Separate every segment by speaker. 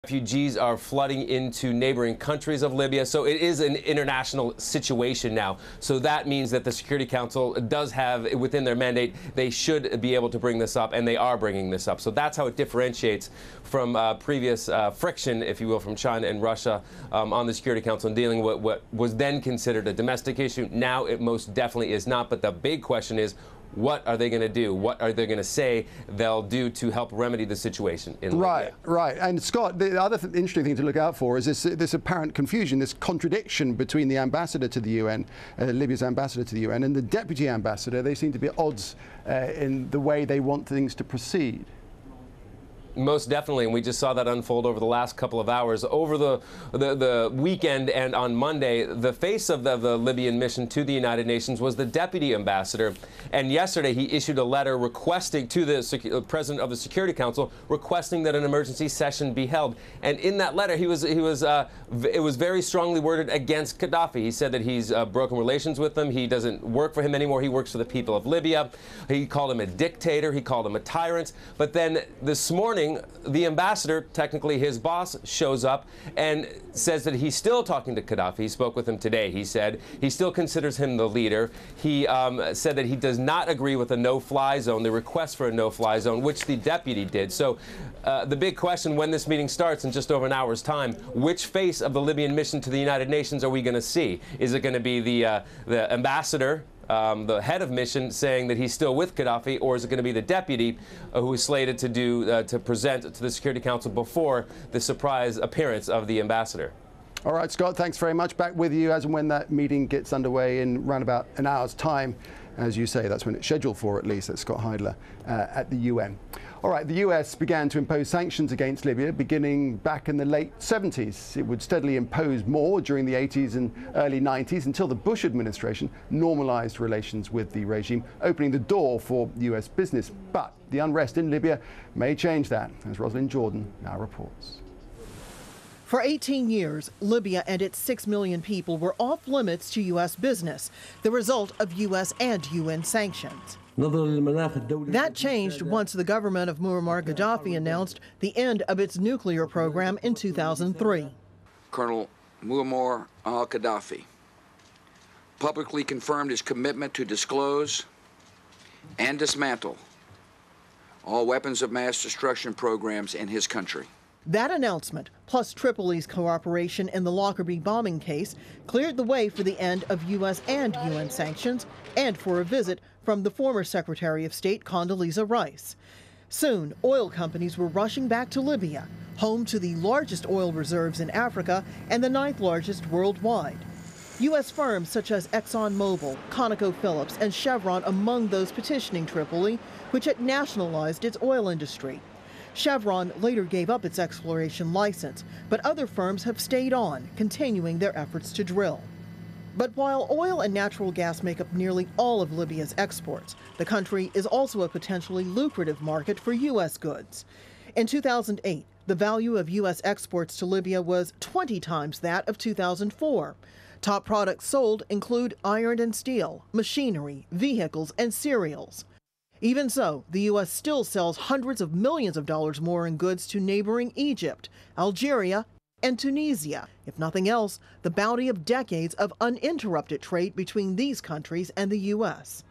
Speaker 1: Refugees are flooding into neighboring countries of Libya, so it is an international situation now. So that means that the Security Council does have, within their mandate, they should be able to bring this up, and they are bringing this up. So that's how it differentiates from previous friction, if you will, from China and Russia on the Security Council and dealing with what was then considered a domestic issue. Now it most definitely is not. But the big question is, what are they going to do? What are they going to say they'll do to help remedy the situation in Libya?
Speaker 2: Right. And Scott, the other interesting thing to look out for is this apparent confusion, this contradiction between the ambassador to the UN, Libya's ambassador to the UN, and the deputy ambassador. They seem to be at odds in the way they want things to proceed.
Speaker 1: Most definitely, and we just saw that unfold over the last couple of hours. Over the weekend and on Monday, the face of the Libyan mission to the United Nations was the deputy ambassador. And yesterday, he issued a letter requesting to the president of the Security Council, requesting that an emergency session be held. And in that letter, it was very strongly worded against Gaddafi. He said that he's broken relations with him. He doesn't work for him anymore. He works for the people of Libya. He called him a dictator. He called him a tyrant. But then this morning, the ambassador, technically his boss, shows up and says that he's still talking to Gaddafi. He spoke with him today. He said he still considers him the leader. He said that he does not agree with a no-fly zone, the request for a no-fly zone, which the deputy did. So the big question when this meeting starts in just over an hour's time, which face of the Libyan mission to the United Nations are we going to see? Is it going to be the ambassador, the head of mission, saying that he's still with Gaddafi, or is it going to be the deputy who is slated to present to the Security Council before the surprise appearance of the ambassador?
Speaker 2: All right, Scott, thanks very much. Back with you as and when that meeting gets underway in around about an hour's time. As you say, that's when it's scheduled for, at least. That's Scott Heidler at the UN. All right, the US began to impose sanctions against Libya beginning back in the late 70s. It would steadily impose more during the 80s and early 90s until the Bush administration normalized relations with the regime, opening the door for US business. But the unrest in Libya may change that, as Rosalind Jordan now reports.
Speaker 3: For 18 years, Libya and its 6 million people were off limits to U.S. business, the result of U.S. and UN sanctions. That changed once the government of Muammar Gaddafi announced the end of its nuclear program in 2003.
Speaker 4: Colonel Muammar al-Gaddafi publicly confirmed his commitment to disclose and dismantle all weapons of mass destruction programs in his country.
Speaker 3: That announcement, plus Tripoli's cooperation in the Lockerbie bombing case, cleared the way for the end of U.S. and UN sanctions and for a visit from the former Secretary of State Condoleezza Rice. Soon, oil companies were rushing back to Libya, home to the largest oil reserves in Africa and the 9th largest worldwide. U.S. firms such as ExxonMobil, ConocoPhillips, and Chevron among those petitioning Tripoli, which had nationalized its oil industry. Chevron later gave up its exploration license, but other firms have stayed on, continuing their efforts to drill. But while oil and natural gas make up nearly all of Libya's exports, the country is also a potentially lucrative market for U.S. goods. In 2008, the value of U.S. exports to Libya was 20 times that of 2004. Top products sold include iron and steel, machinery, vehicles, and cereals. Even so, the U.S. still sells hundreds of millions of dollars more in goods to neighboring Egypt, Algeria, and Tunisia. If nothing else, the bounty of decades of uninterrupted trade between these countries and the U.S.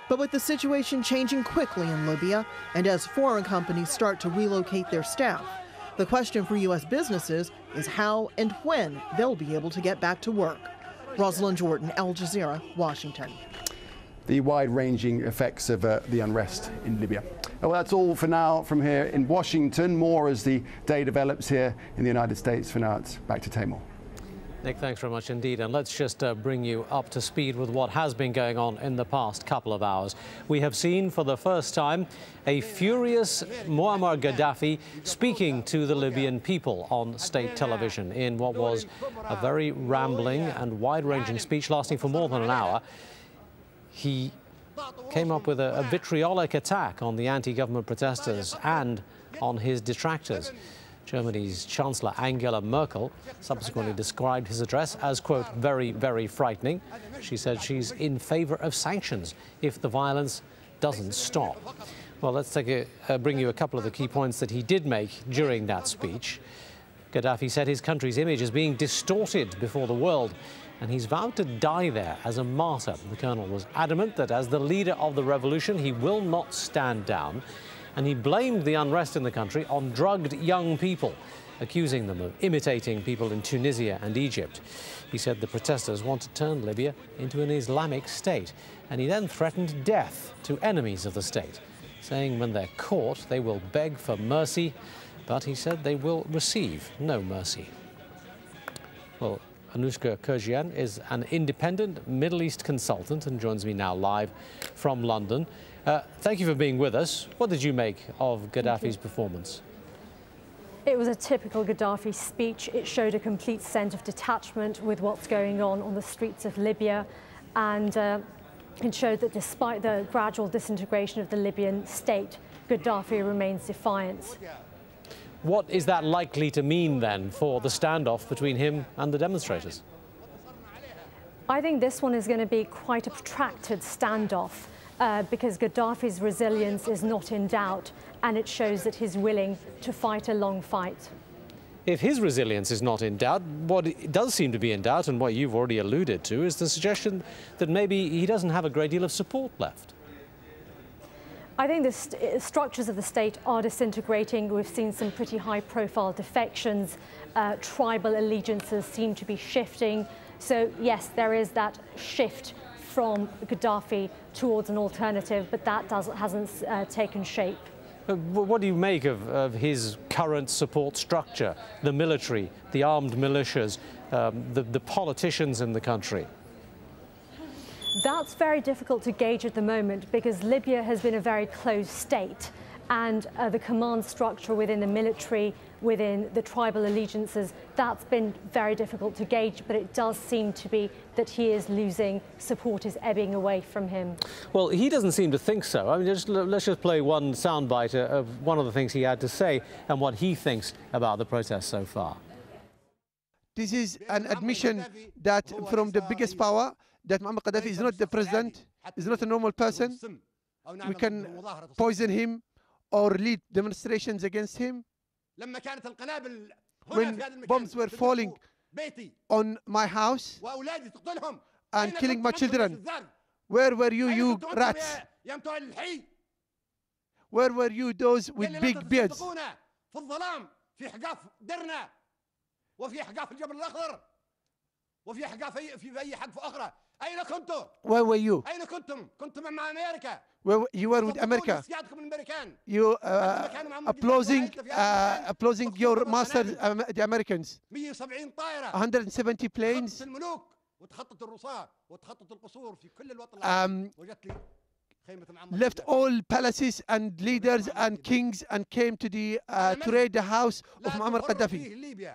Speaker 3: But with the situation changing quickly in Libya, and as foreign companies start to relocate their staff, the question for U.S. businesses is how and when they'll be able to get back to work. Rosalind Jordan, AlJazeera, Washington.
Speaker 2: The wide-ranging effects of the unrest in Libya. Well, that's all for now from here in Washington. More as the day develops here in the United States. For now, it's back to Tamor.
Speaker 5: Nick, thanks very much indeed. And let's just bring you up to speed with what has been going on in the past couple of hours. We have seen for the first time a furious Muammar Gaddafi speaking to the Libyan people on state television in what was a very rambling and wide-ranging speech lasting for more than an hour. He came up with a vitriolic attack on the anti-government protesters and on his detractors. Germany's Chancellor Angela Merkel subsequently described his address as, quote, very, very frightening. She said she's in favor of sanctions if the violence doesn't stop. Well, let's bring you a couple of the key points that he did make during that speech. Gaddafi said his country's image is being distorted before the world, and he's vowed to die there as a martyr. The colonel was adamant that as the leader of the revolution, he will not stand down, and he blamed the unrest in the country on drugged young people, accusing them of imitating people in Tunisia and Egypt. He said the protesters want to turn Libya into an Islamic state, and he then threatened death to enemies of the state, saying when they're caught, they will beg for mercy, but he said they will receive no mercy. Well, Anushka Kurjian is an independent Middle East consultant and joins me now live from London. Thank you for being with us. What did you make of Gaddafi's performance?
Speaker 6: It was a typical Gaddafi speech. It showed a complete sense of detachment with what's going on the streets of Libya, and it showed that despite the gradual disintegration of the Libyan state, Gaddafi remains defiant.
Speaker 5: What is that likely to mean then for the standoff between him and the demonstrators?
Speaker 6: I think this one is going to be quite a protracted standoff because Gaddafi's resilience is not in doubt, and it shows that he's willing to fight a long fight.
Speaker 5: If his resilience is not in doubt, what does seem to be in doubt, and what you've already alluded to, is the suggestion that maybe he doesn't have a great deal of support left.
Speaker 6: I think the structures of the state are disintegrating. We've seen some pretty high-profile defections. Tribal allegiances seem to be shifting. So, yes, there is that shift from Gaddafi towards an alternative, but that hasn't taken shape.
Speaker 5: What do you make of his current support structure, the military, the armed militias, the politicians in the country?
Speaker 6: That's very difficult to gauge at the moment because Libya has been a very closed state, and the command structure within the military, within the tribal allegiances, that's been very difficult to gauge, but it does seem to be that he is losing, support is ebbing away from him.
Speaker 5: Well, he doesn't seem to think so. I mean, let's just play one soundbite of one of the things he had to say and what he thinks about the protests so far.
Speaker 7: This is an admission that from the biggest power that Muammar Gaddafi is not the president, is not a normal person. We can poison him or lead demonstrations against him. When bombs were falling on my house and killing my children, where were you, you rats? Where were you, those with big beards? Where were you? Where you were with America. You applauding your masters, the Americans. 170 planes. Left all palaces and leaders and kings and came to raid the house of Muammar Gaddafi.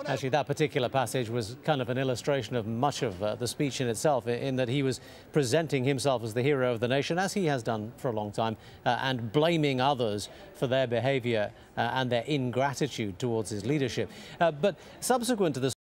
Speaker 5: Actually, that particular passage was kind of an illustration of much of the speech in itself, in that he was presenting himself as the hero of the nation, as he has done for a long time, and blaming others for their behavior and their ingratitude towards his leadership. But subsequent to the